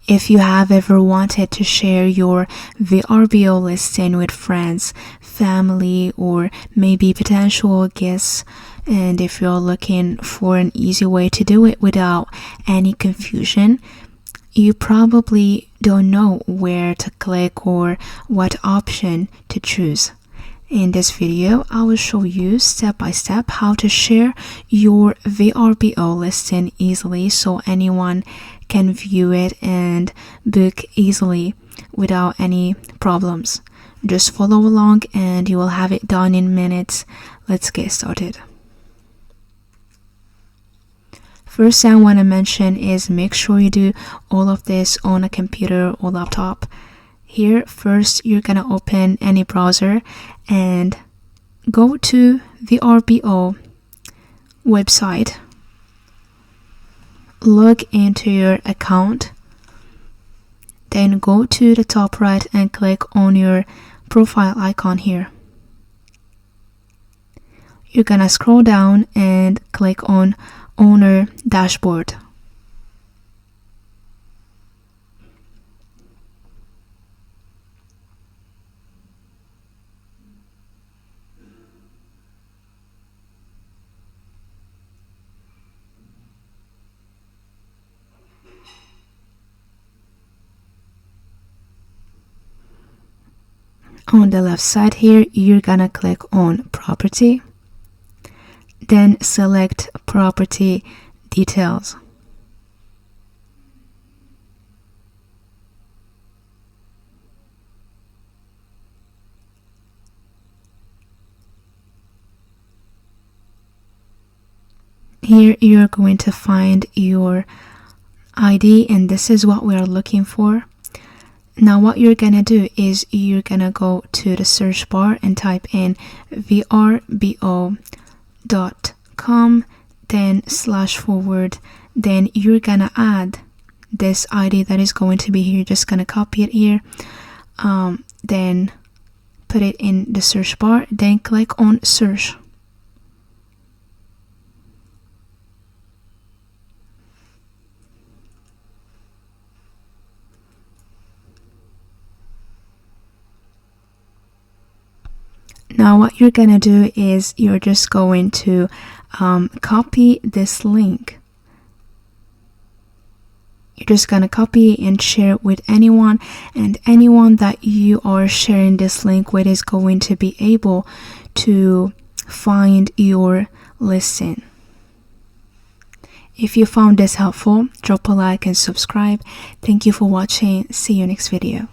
If you have ever wanted to share your VRBO listing with friends, family, or maybe potential guests, and if you're looking for an easy way to do it without any confusion, you probably don't know where to click or what option to choose. In this video, I will show you step by step how to share your VRBO listing easily so anyone can view it and book easily without any problems. Just follow along and you will have it done in minutes. Let's get started. First thing I want to mention is make sure you do all of this on a computer or laptop. Here, first you're gonna open any browser and go to the VRBO website. Log into your account. Then go to the top right and click on your profile icon here. You're gonna scroll down and click on Owner Dashboard. On the left side here, you're gonna click on Property, then select Property Details. Here you're going to find your ID, and this is what we are looking for. Now what you're gonna do is you're gonna go to the search bar and type in vrbo.com, then // then you're gonna add this ID that is going to be here. Just gonna copy it here, then put it in the search bar, then click on search. Now what you're gonna do is you're just going to copy this link. You're just gonna copy and share it with anyone, and anyone that you are sharing this link with is going to be able to find your listing. If you found this helpful, drop a like and subscribe. Thank you for watching. See you next video.